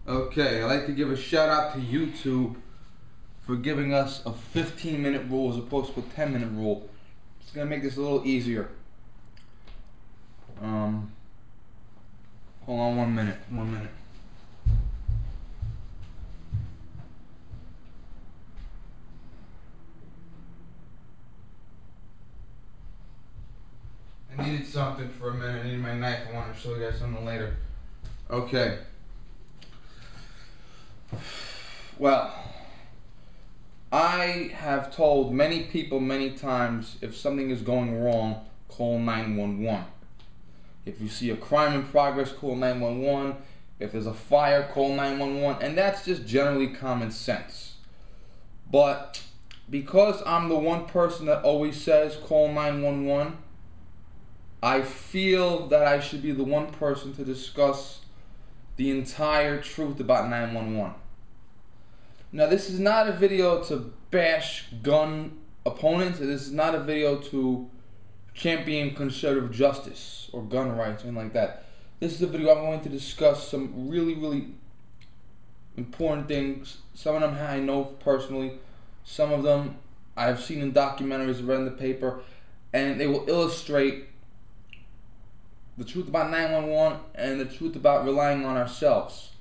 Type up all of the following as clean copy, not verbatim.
Okay, I'd like to give a shout out to YouTube for giving us a 15-minute rule as opposed to a 10-minute rule. It's gonna make this a little easier. Hold on 1 minute. 1 minute. I needed something for a minute. I needed my knife. I wanted to show you guys something later. Okay. Well, I have told many people many times, if something is going wrong, call 911. If you see a crime in progress, call 911. If there's a fire, call 911. And that's just generally common sense. But because I'm the one person that always says call 911, I feel that I should be the one person to discuss the entire truth about 911. Now, this is not a video to bash gun opponents. This is not a video to champion conservative justice or gun rights or anything like that. This is a video I'm going to discuss some really important things. Some of them I know personally. Some of them I've seen in documentaries, read in the paper, and they will illustrate the truth about 911 and the truth about relying on ourselves.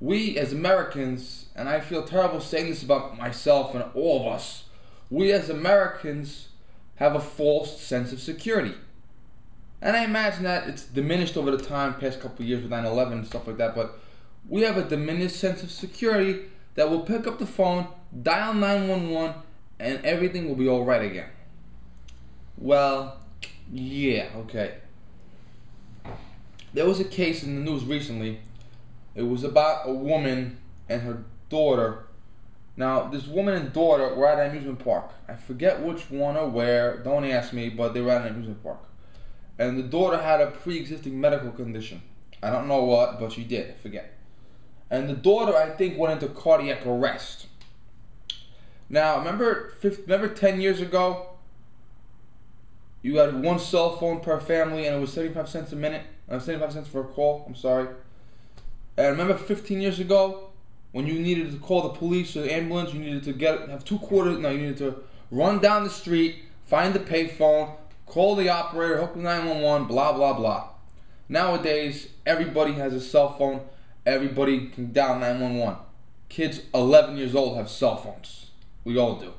We as Americans, and I feel terrible saying this about myself and all of us, we as Americans have a false sense of security. And I imagine that it's diminished over the time, past couple of years with 9/11 and stuff like that, but we have a diminished sense of security that will pick up the phone, dial 911, and everything will be alright again. Well, yeah, okay. There was a case in the news recently. It was about a woman and her daughter. Now, this woman and daughter were at an amusement park. I forget which one or where, don't ask me, but they were at an amusement park. And the daughter had a pre-existing medical condition. I don't know what, but she did, I forget. And the daughter, I think, went into cardiac arrest. Now, remember 10 years ago, you had one cell phone per family and it was 75 cents a minute? 75 cents for a call, I'm sorry. And remember 15 years ago, when you needed to call the police or the ambulance, you needed to you needed to run down the street, find the payphone, call the operator, hook 911, blah, blah, blah. Nowadays, everybody has a cell phone. Everybody can dial 911. Kids 11 years old have cell phones. We all do.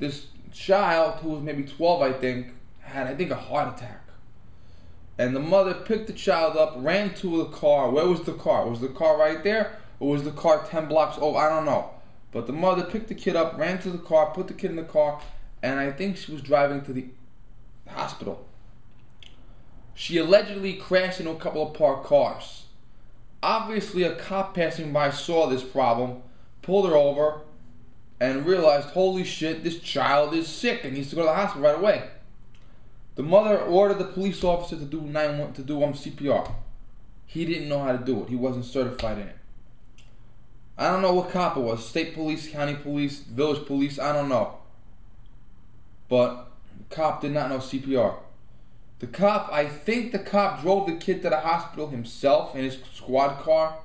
This child, who was maybe 12, I think, had, a heart attack. And the mother picked the child up, ran to the car. Where was the car? Was the car right there? Or was the car 10 blocks over? I don't know. But the mother picked the kid up, ran to the car, put the kid in the car, and I think she was driving to the hospital. She allegedly crashed into a couple of parked cars. Obviously, a cop passing by saw this problem, pulled her over, and realized, holy shit, this child is sick and needs to go to the hospital right away. The mother ordered the police officer to do CPR. He didn't know how to do it. He wasn't certified in it. I don't know what cop it was. State police, county police, village police, I don't know. But the cop did not know CPR. I think the cop drove the kid to the hospital himself in his squad car.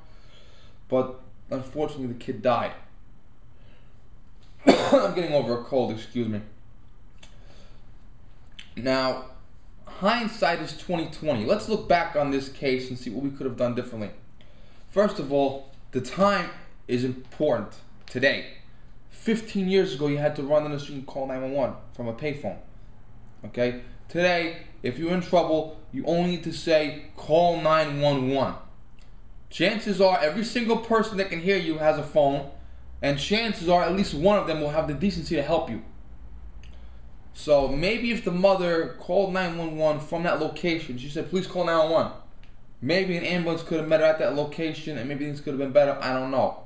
But unfortunately the kid died. I'm getting over a cold, excuse me. Now, hindsight is 20/20. Let's look back on this case and see what we could have done differently. First of all, the time is important today. 15 years ago, you had to run down the street and call 911 from a payphone. Okay? Today, if you're in trouble, you only need to say, call 911. Chances are, every single person that can hear you has a phone, and chances are, at least one of them will have the decency to help you. So maybe if the mother called 911 from that location, she said, please call 911. Maybe an ambulance could have met her at that location and maybe things could have been better. I don't know.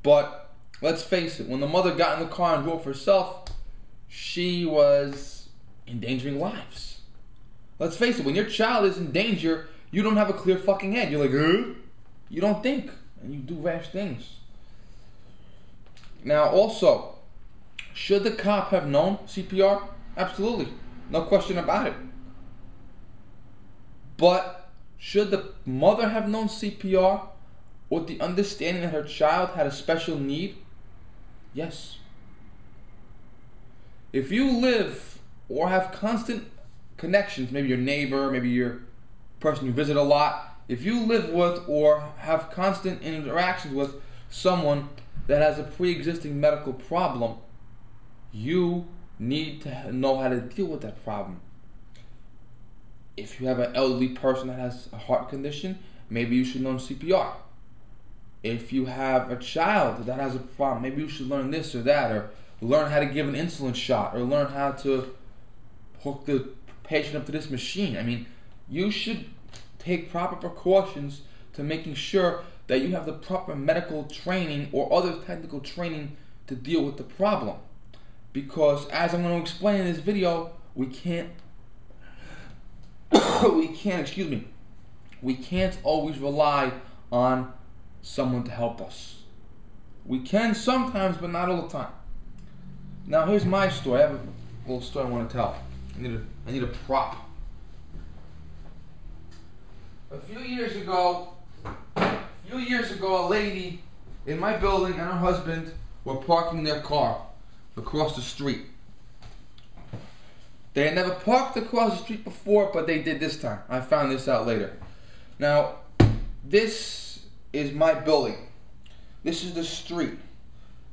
But let's face it, when the mother got in the car and drove herself, she was endangering lives. Let's face it, when your child is in danger, you don't have a clear fucking head. You're like, huh? You don't think. And you do rash things. Now also, should the cop have known CPR? Absolutely. No question about it. But should the mother have known CPR? with the understanding that her child had a special need? Yes. If you live or have constant connections, maybe your neighbor, maybe your person you visit a lot, if you live with or have constant interactions with someone that has a pre-existing medical problem, you need to know how to deal with that problem. If you have an elderly person that has a heart condition, maybe you should learn CPR. If you have a child that has a problem, maybe you should learn this or that, or learn how to give an insulin shot, or learn how to hook the patient up to this machine. I mean, you should take proper precautions to making sure that you have the proper medical training or other technical training to deal with the problem. Because as I'm going to explain in this video, we can't always rely on someone to help us. We can sometimes, but not all the time. Now here's my story. I have a little story I want to tell. I need a prop. A few years ago, a lady in my building and her husband were parking their car across the street. They had never parked across the street before, but they did this time. I found this out later. Now, this is my building. This is the street.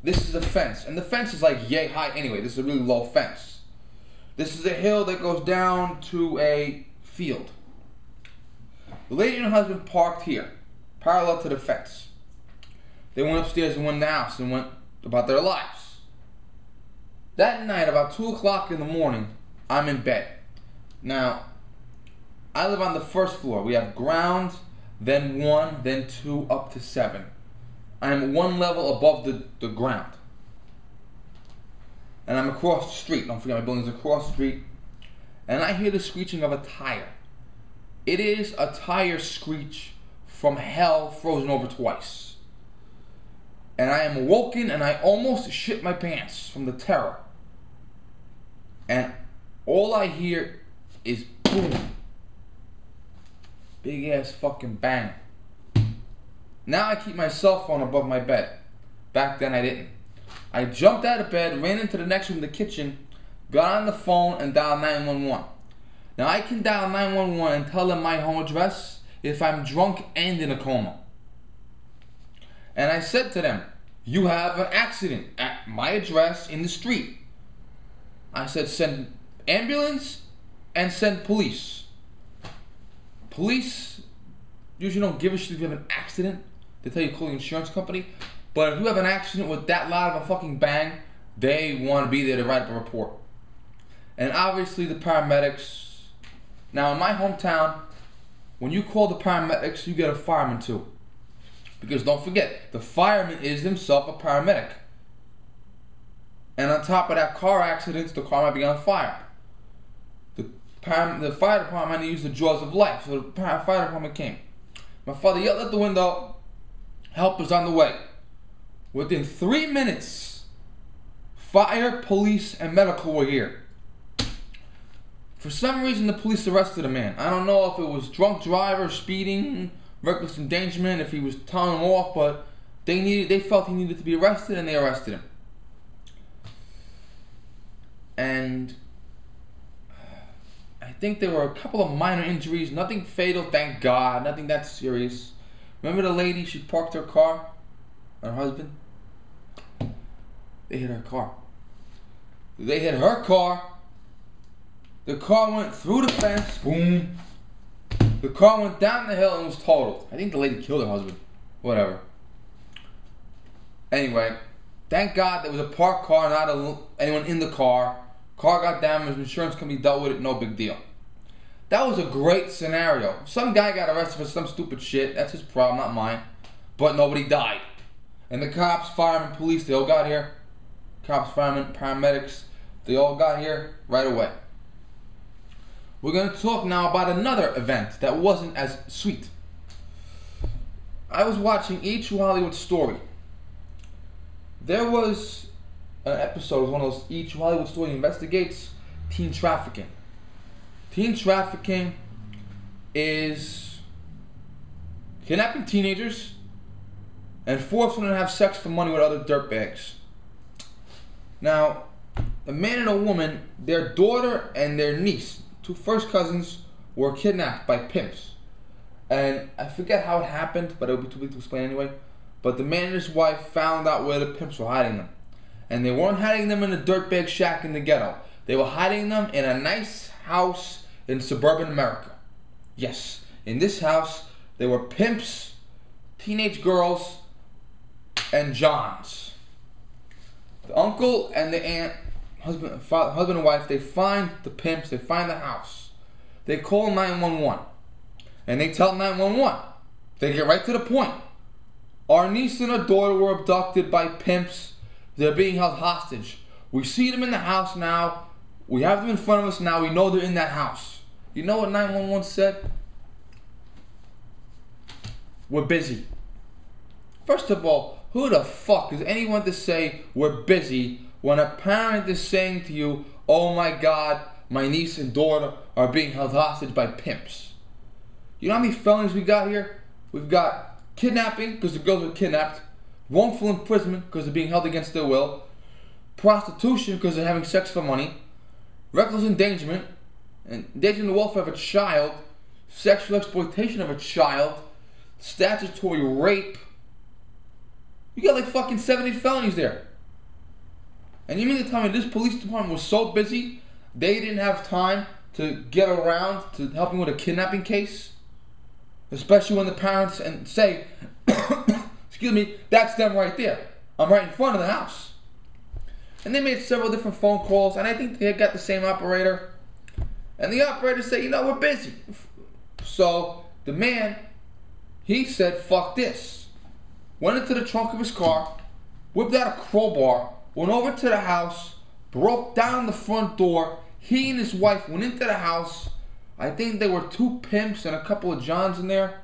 This is the fence. And the fence is like yay high anyway. This is a really low fence. This is a hill that goes down to a field. The lady and her husband parked here, parallel to the fence. They went upstairs and went in the house and went about their lives. That night, about 2 o'clock in the morning, I'm in bed. Now, I live on the first floor. We have ground, then 1, then 2, up to 7. I'm 1 level above the ground. And I'm across the street. Don't forget, my building's across the street. And I hear the screeching of a tire. It is a tire screech from hell frozen over twice. And I am awoken and I almost shit my pants from the terror. And all I hear is boom. Big ass fucking bang. Now I keep my cell phone above my bed. Back then I didn't. I jumped out of bed, ran into the next room, the kitchen, got on the phone and dialed 911. Now I can dial 911 and tell them my home address if I'm drunk and in a coma. And I said to them, you have an accident at my address in the street. I said send ambulance and send police. Police usually don't give a shit if you have an accident. They tell you to call the insurance company. But if you have an accident with that loud of a fucking bang, they want to be there to write up a report. And obviously the paramedics. Now in my hometown, when you call the paramedics, you get a fireman too. Because don't forget, the fireman is himself a paramedic. And on top of that, car accidents, the car might be on fire. The fire department had to use the jaws of life, so the fire department came. My father yelled at the window, help is on the way. Within 3 minutes, fire, police, and medical were here. For some reason, the police arrested a man. I don't know if it was drunk driver, speeding, reckless endangerment, if he was telling them off, but they felt he needed to be arrested, and they arrested him. And I think there were a couple of minor injuries, nothing fatal, thank God, nothing that serious. Remember the lady, she parked her car, her husband? They hit her car. They hit her car. The car went through the fence, boom. The car went down the hill and was totaled. I think the lady killed her husband. Whatever. Anyway, thank God there was a parked car, not anyone in the car. Car got damaged, insurance company dealt with it, no big deal. That was a great scenario. Some guy got arrested for some stupid shit. That's his problem, not mine. But nobody died. And the cops, firemen, police, they all got here. Cops, firemen, paramedics, they all got here right away. We're going to talk now about another event that wasn't as sweet. I was watching E! True Hollywood Story. There was an episode of one of those E! True Hollywood Story investigates teen trafficking. Teen trafficking is kidnapping teenagers and forcing them to have sex for money with other dirtbags. Now, a man and a woman, their daughter and their niece, two first cousins, were kidnapped by pimps. And I forget how it happened, but it would be too big to explain anyway. But the man and his wife found out where the pimps were hiding them. And they weren't hiding them in a dirtbag shack in the ghetto. They were hiding them in a nice house in suburban America. Yes, in this house, there were pimps, teenage girls, and Johns. The uncle and the aunt, husband and wife, they find the pimps, they find the house. They call 911. And they tell 911. They get right to the point. Our niece and her daughter were abducted by pimps. They're being held hostage. We see them in the house now. We have them in front of us now. We know they're in that house. You know what 911 said? We're busy. First of all, who the fuck is anyone to say we're busy when a parent is saying to you, oh my God, my niece and daughter are being held hostage by pimps? You know how many felonies we got here? We've got kidnapping because the girls were kidnapped, wrongful imprisonment because they're being held against their will, prostitution because they're having sex for money, reckless endangerment, endangering the welfare of a child, sexual exploitation of a child, statutory rape. You got like fucking 70 felonies there. And you mean to tell me this police department was so busy they didn't have time to get around to helping with a kidnapping case? Especially when the parents say, excuse me, that's them right there. I'm right in front of the house. And they made several different phone calls, and I think they got the same operator. And the operator said, you know, we're busy. So the man, he said, fuck this. Went into the trunk of his car, whipped out a crowbar, went over to the house, broke down the front door. He and his wife went into the house. I think there were two pimps and a couple of Johns in there.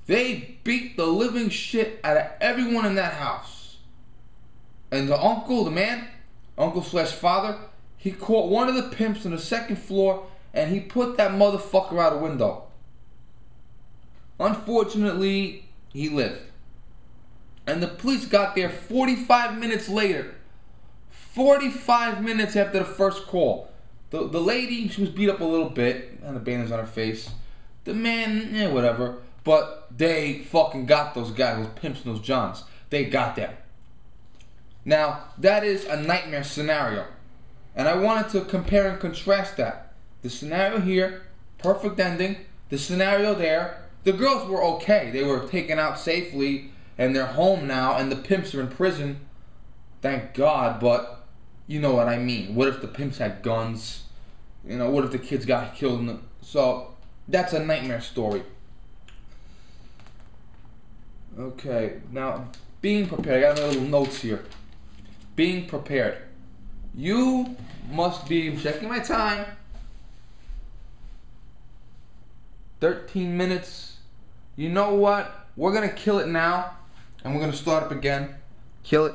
They beat the living shit out of everyone in that house. And the uncle, the man, uncle/father, he caught one of the pimps on the second floor and he put that motherfucker out a window. Unfortunately, he lived. And the police got there 45 minutes later. 45 minutes after the first call. The lady, she was beat up a little bit, and the bandage on her face. The man, whatever. But they fucking got those guys, those pimps and those Johns. They got them. Now, that is a nightmare scenario. And I wanted to compare and contrast that. The scenario here, perfect ending. The scenario there, the girls were okay. They were taken out safely, and they're home now, and the pimps are in prison. Thank God, but you know what I mean. What if the pimps had guns? You know, what if the kids got killed? So, that's a nightmare story. Okay, now, being prepared. I got my little notes here. Being prepared. You must be, checking my time, 13 minutes. You know what? We're going to kill it now, and we're going to start up again. Kill it.